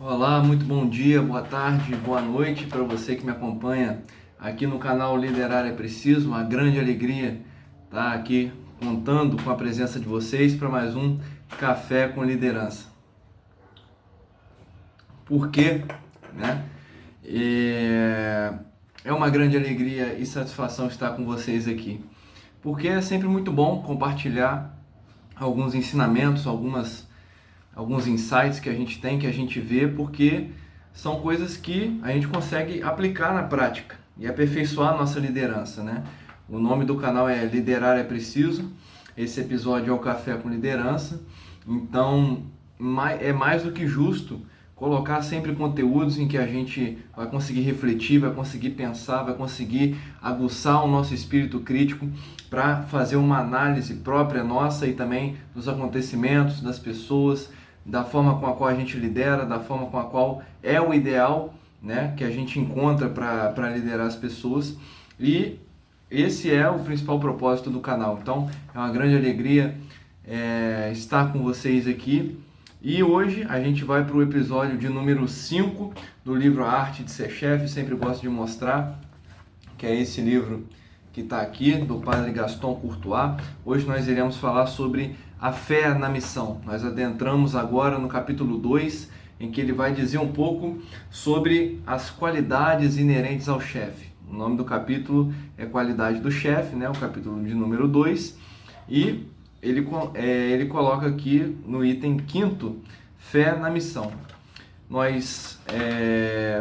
Olá, muito bom dia, boa tarde, boa noite para você que me acompanha aqui no canal Liderar é Preciso. Uma grande alegria estar aqui contando com a presença de vocês para mais um Café com Liderança. Por quê? Né? É uma grande alegria e satisfação estar com vocês aqui, porque é sempre muito bom compartilhar alguns ensinamentos, alguns insights que a gente tem, que a gente vê, porque são coisas que a gente consegue aplicar na prática e aperfeiçoar a nossa liderança, né? O nome do canal é Liderar é Preciso. Esse episódio é o Café com Liderança. Então, é mais do que justo colocar sempre conteúdos em que a gente vai conseguir refletir, vai conseguir pensar, vai conseguir aguçar o nosso espírito crítico para fazer uma análise própria nossa e também dos acontecimentos, das pessoas, da forma com a qual a gente lidera, da forma com a qual é o ideal, né, que a gente encontra para liderar as pessoas. E esse é o principal propósito do canal. Então, é uma grande alegria estar com vocês aqui. E hoje a gente vai para o episódio de número 5 do livro A Arte de Ser Chefe. Sempre gosto de mostrar que é esse livro que está aqui, do padre Gaston Courtois. Hoje nós iremos falar sobre a fé na missão. Nós adentramos agora no capítulo 2, em que ele vai dizer um pouco sobre as qualidades inerentes ao chefe. O nome do capítulo é Qualidade do Chefe, né? O capítulo de número 2. E ele coloca aqui no item 5º, fé na missão. Nós,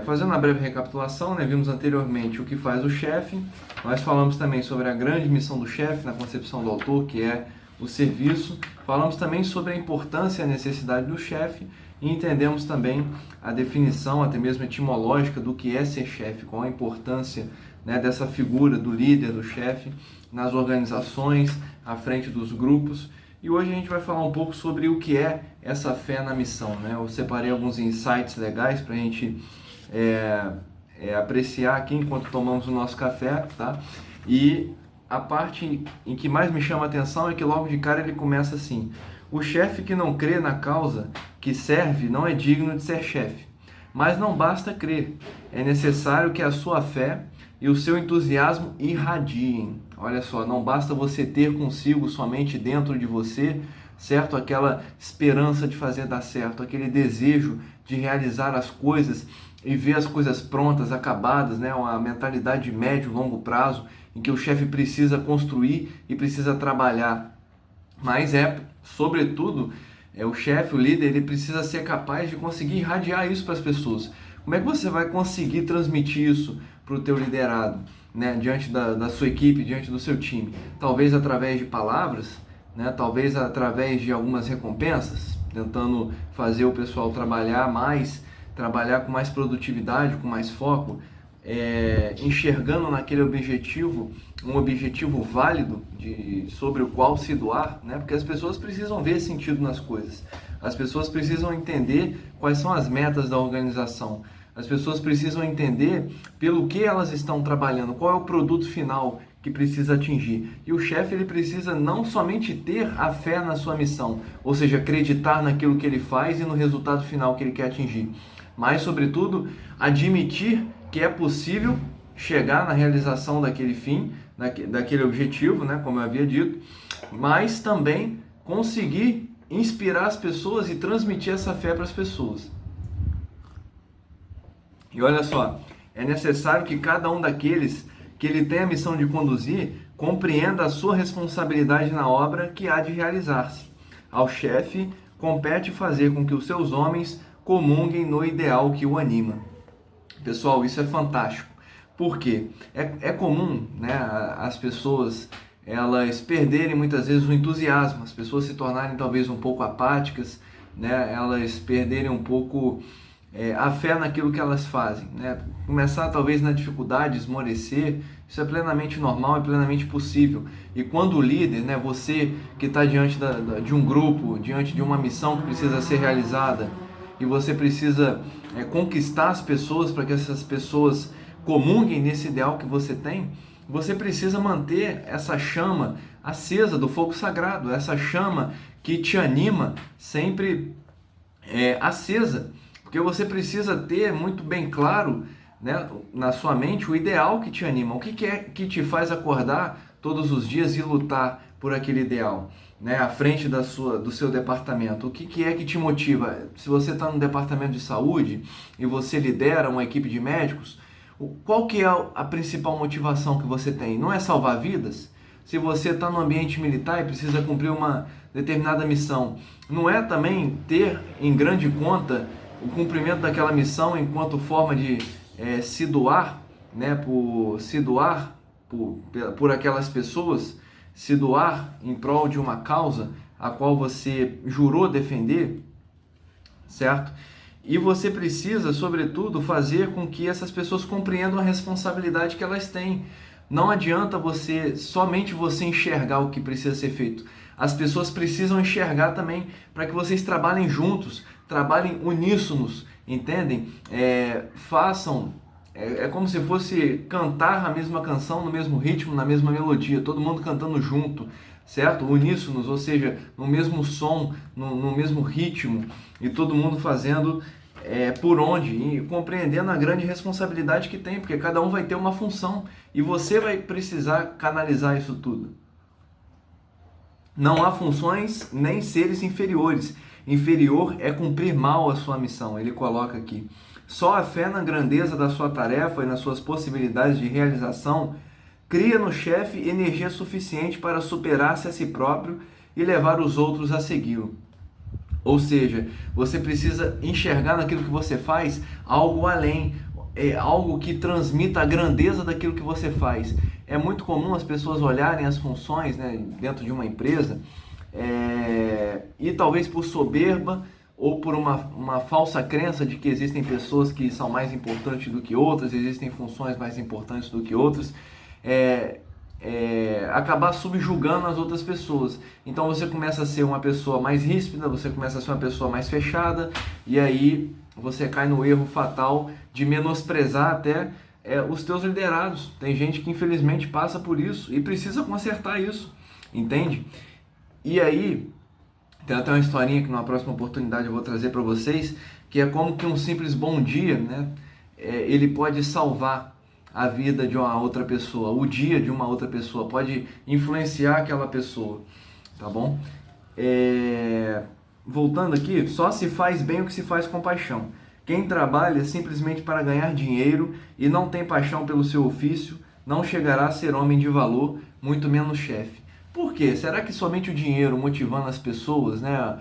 fazendo uma breve recapitulação, né, vimos anteriormente o que faz o chefe. Nós falamos também sobre a grande missão do chefe, na concepção do autor, que é o serviço. Falamos também sobre a importância e a necessidade do chefe e entendemos também a definição, até mesmo etimológica, do que é ser chefe, qual a importância, né, dessa figura do líder, do chefe, nas organizações, à frente dos grupos. E hoje a gente vai falar um pouco sobre o que é essa fé na missão, né? Eu separei alguns insights legais para a gente apreciar aqui enquanto tomamos o nosso café, tá? E a parte em que mais me chama a atenção é que logo de cara ele começa assim: o chefe que não crê na causa que serve não é digno de ser chefe. Mas não basta crer, é necessário que a sua fé e o seu entusiasmo irradiem. Olha só, não basta você ter consigo, somente dentro de você, certo? Aquela esperança de fazer dar certo, aquele desejo de realizar as coisas e ver as coisas prontas, acabadas, né? Uma mentalidade de médio e longo prazo, em que o chefe precisa construir e precisa trabalhar. Mas sobretudo, o chefe, o líder, ele precisa ser capaz de conseguir irradiar isso para as pessoas. Como é que você vai conseguir transmitir isso para o teu liderado, né, diante da sua equipe, diante do seu time? Talvez através de palavras, né, talvez através de algumas recompensas, tentando fazer o pessoal trabalhar mais, trabalhar com mais produtividade, com mais foco, enxergando naquele objetivo, um objetivo válido sobre o qual se doar, né? Porque as pessoas precisam ver sentido nas coisas, as pessoas precisam entender quais são as metas da organização, as pessoas precisam entender pelo que elas estão trabalhando, qual é o produto final que precisa atingir. E o chefe, ele precisa não somente ter a fé na sua missão, ou seja, acreditar naquilo que ele faz e no resultado final que ele quer atingir, mas, sobretudo, admitir que é possível chegar na realização daquele fim, daquele objetivo, né, como eu havia dito, mas também conseguir inspirar as pessoas e transmitir essa fé para as pessoas. E olha só, é necessário que cada um daqueles que ele tem a missão de conduzir compreenda a sua responsabilidade na obra que há de realizar-se. Ao chefe compete fazer com que os seus homens comunguem no ideal que o anima. Pessoal, isso é fantástico. Por quê? É comum, né, as pessoas elas perderem muitas vezes o entusiasmo, as pessoas se tornarem talvez um pouco apáticas, né, elas perderem um pouco a fé naquilo que elas fazem, né? Começar talvez na dificuldade, esmorecer. Isso é plenamente normal, é plenamente possível. E quando o líder, né, você que está diante de um grupo, diante de uma missão que precisa ser realizada, e você precisa conquistar as pessoas para que essas pessoas comunguem nesse ideal que você tem, você precisa manter essa chama acesa do fogo sagrado, essa chama que te anima sempre acesa. Porque Porque você precisa ter muito bem claro, né, na sua mente o ideal que te anima, o que, que é que te faz acordar todos os dias e lutar por aquele ideal, né, à frente do seu departamento. O que, que é que te motiva? Se você está no departamento de saúde e você lidera uma equipe de médicos, qual que é a principal motivação que você tem? Não é salvar vidas? Se você está no ambiente militar e precisa cumprir uma determinada missão, não é também ter em grande conta o cumprimento daquela missão enquanto forma de se doar, né, por aquelas pessoas, se doar em prol de uma causa a qual você jurou defender, certo? E você precisa, sobretudo, fazer com que essas pessoas compreendam a responsabilidade que elas têm. Não adianta somente você enxergar o que precisa ser feito. As pessoas precisam enxergar também para que vocês trabalhem juntos, trabalhem uníssonos, entendem? Façam, é como se fosse cantar a mesma canção no mesmo ritmo, na mesma melodia, todo mundo cantando junto, certo? Uníssonos, ou seja, no mesmo som, no mesmo ritmo, e todo mundo fazendo por onde, e compreendendo a grande responsabilidade que tem, porque cada um vai ter uma função e você vai precisar canalizar isso tudo. Não há funções nem seres inferiores. Inferior é cumprir mal a sua missão, ele coloca aqui. Só a fé na grandeza da sua tarefa e nas suas possibilidades de realização cria no chefe energia suficiente para superar-se a si próprio e levar os outros a segui-lo. Ou seja, você precisa enxergar naquilo que você faz algo além, algo que transmita a grandeza daquilo que você faz. É muito comum as pessoas olharem as funções, né, dentro de uma empresa e talvez por soberba ou por uma falsa crença de que existem pessoas que são mais importantes do que outras, existem funções mais importantes do que outras, acabar subjugando as outras pessoas. Então você começa a ser uma pessoa mais ríspida, você começa a ser uma pessoa mais fechada, e aí você cai no erro fatal de menosprezar até os teus liderados. Tem gente que infelizmente passa por isso e precisa consertar isso, entende? E aí tem até uma historinha que numa próxima oportunidade eu vou trazer para vocês, que é como que um simples bom dia, né, ele pode salvar a vida de uma outra pessoa, o dia de uma outra pessoa, pode influenciar aquela pessoa, tá bom? Voltando aqui, só se faz bem o que se faz com paixão. Quem trabalha simplesmente para ganhar dinheiro e não tem paixão pelo seu ofício, não chegará a ser homem de valor, muito menos chefe. Por quê? Será que somente o dinheiro motivando as pessoas, né,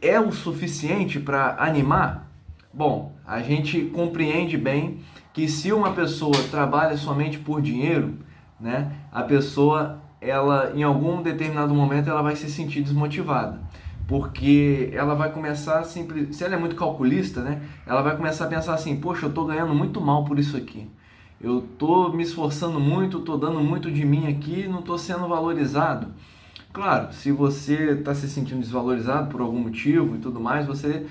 é o suficiente para animar? Bom, a gente compreende bem que se uma pessoa trabalha somente por dinheiro, né, a pessoa, ela em algum determinado momento ela vai se sentir desmotivada, porque ela vai começar se ela é muito calculista, né, ela vai começar a pensar assim: poxa, eu estou ganhando muito mal por isso aqui, eu estou me esforçando muito, estou dando muito de mim aqui, não estou sendo valorizado. Claro, se você está se sentindo desvalorizado por algum motivo e tudo mais, você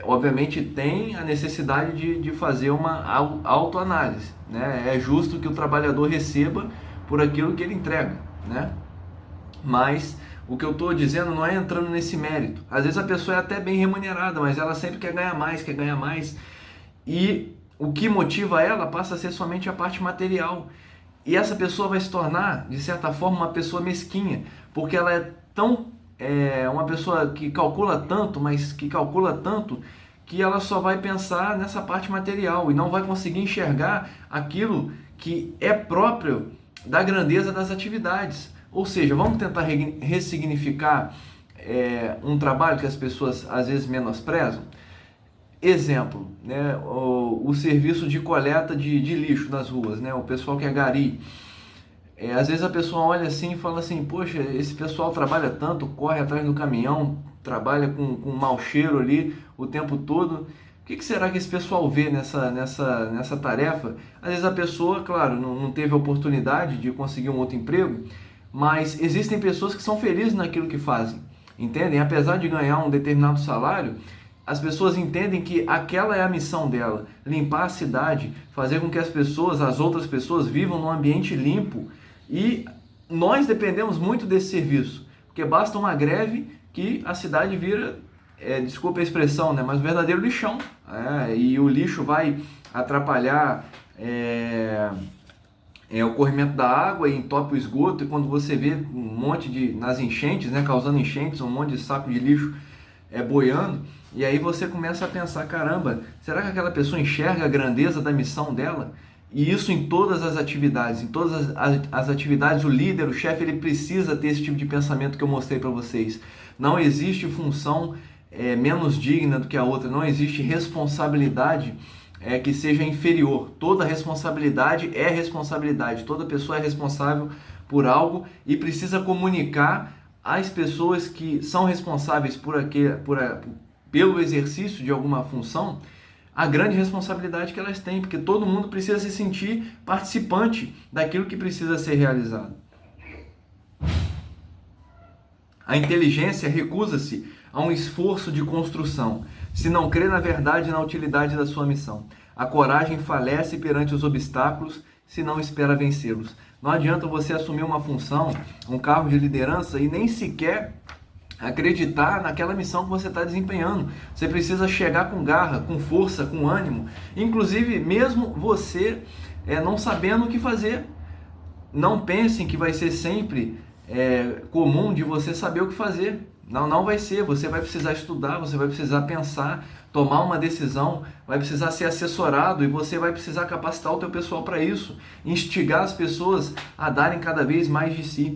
obviamente tem a necessidade de fazer uma autoanálise, né? É justo que o trabalhador receba por aquilo que ele entrega, né? Mas o que eu estou dizendo não é entrando nesse mérito. Às vezes a pessoa é até bem remunerada, mas ela sempre quer ganhar mais, e o que motiva ela passa a ser somente a parte material. E essa pessoa vai se tornar, de certa forma, uma pessoa mesquinha, porque ela é uma pessoa que calcula tanto, mas que calcula tanto que ela só vai pensar nessa parte material e não vai conseguir enxergar aquilo que é próprio da grandeza das atividades. Ou seja, vamos tentar ressignificar um trabalho que as pessoas às vezes menosprezam. Exemplo, né, o serviço de coleta de lixo nas ruas, né, o pessoal que é gari. Às vezes a pessoa olha assim e fala assim: poxa, esse pessoal trabalha tanto, corre atrás do caminhão, trabalha com mau cheiro ali o tempo todo. O que será que esse pessoal vê nessa tarefa? Às vezes a pessoa, claro, não teve a oportunidade de conseguir um outro emprego, mas existem pessoas que são felizes naquilo que fazem, entendem? Apesar de ganhar um determinado salário, as pessoas entendem que aquela é a missão dela: limpar a cidade, fazer com que as outras pessoas vivam num ambiente limpo. E nós dependemos muito desse serviço, porque basta uma greve que a cidade vira desculpa a expressão, né, mas um verdadeiro lixão. E o lixo vai atrapalhar o corrimento da água e entope o esgoto, e quando você vê um monte nas enchentes, né, causando enchentes, um monte de saco de lixo boiando, e aí você começa a pensar, caramba, será que aquela pessoa enxerga a grandeza da missão dela? E isso em todas as atividades, as atividades, o líder, o chefe, ele precisa ter esse tipo de pensamento que eu mostrei para vocês. Não existe função menos digna do que a outra, não existe responsabilidade que seja inferior. Toda responsabilidade é responsabilidade, toda pessoa é responsável por algo e precisa comunicar às pessoas que são responsáveis pelo exercício de alguma função a grande responsabilidade que elas têm, porque todo mundo precisa se sentir participante daquilo que precisa ser realizado. A inteligência recusa-se a um esforço de construção, se não crê na verdade e na utilidade da sua missão. A coragem falece perante os obstáculos, se não espera vencê-los. Não adianta você assumir uma função, um cargo de liderança e nem sequer acreditar naquela missão que você está desempenhando. Você precisa chegar com garra, com força, com ânimo, inclusive mesmo você não sabendo o que fazer. Não pensem que vai ser sempre comum de você saber o que fazer. Não vai ser. Você vai precisar estudar, você vai precisar pensar, tomar uma decisão, vai precisar ser assessorado e você vai precisar capacitar o teu pessoal para isso, instigar as pessoas a darem cada vez mais de si.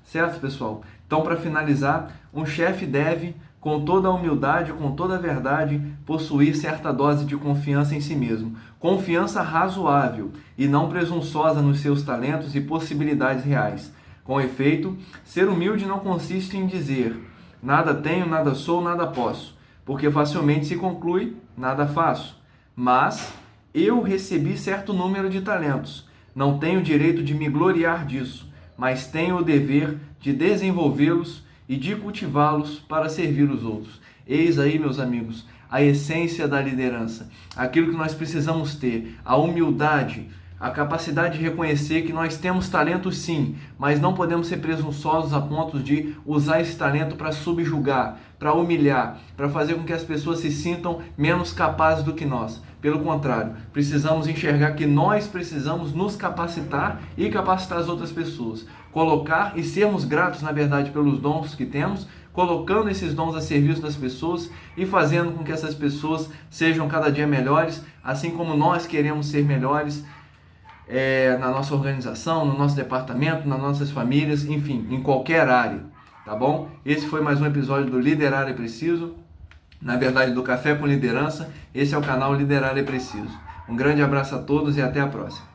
Certo, pessoal? Então, para finalizar, um chefe deve, com toda a humildade, com toda a verdade, possuir certa dose de confiança em si mesmo. Confiança razoável e não presunçosa nos seus talentos e possibilidades reais. Com efeito, ser humilde não consiste em dizer nada tenho, nada sou, nada posso, porque facilmente se conclui nada faço. Mas eu recebi certo número de talentos. Não tenho direito de me gloriar disso, mas tenho o dever de desenvolvê-los e de cultivá-los para servir os outros. Eis aí, meus amigos, a essência da liderança. Aquilo que nós precisamos ter, a humildade, a capacidade de reconhecer que nós temos talento sim, mas não podemos ser presunçosos a ponto de usar esse talento para subjugar, para humilhar, para fazer com que as pessoas se sintam menos capazes do que nós. Pelo contrário, precisamos enxergar que nós precisamos nos capacitar e capacitar as outras pessoas. Colocar e sermos gratos, na verdade, pelos dons que temos, colocando esses dons a serviço das pessoas e fazendo com que essas pessoas sejam cada dia melhores, assim como nós queremos ser melhores na nossa organização, no nosso departamento, nas nossas famílias, enfim, em qualquer área, tá bom? Esse foi mais um episódio do Liderar é Preciso, na verdade do Café com Liderança. Esse é o canal Liderar é Preciso. Um grande abraço a todos e até a próxima.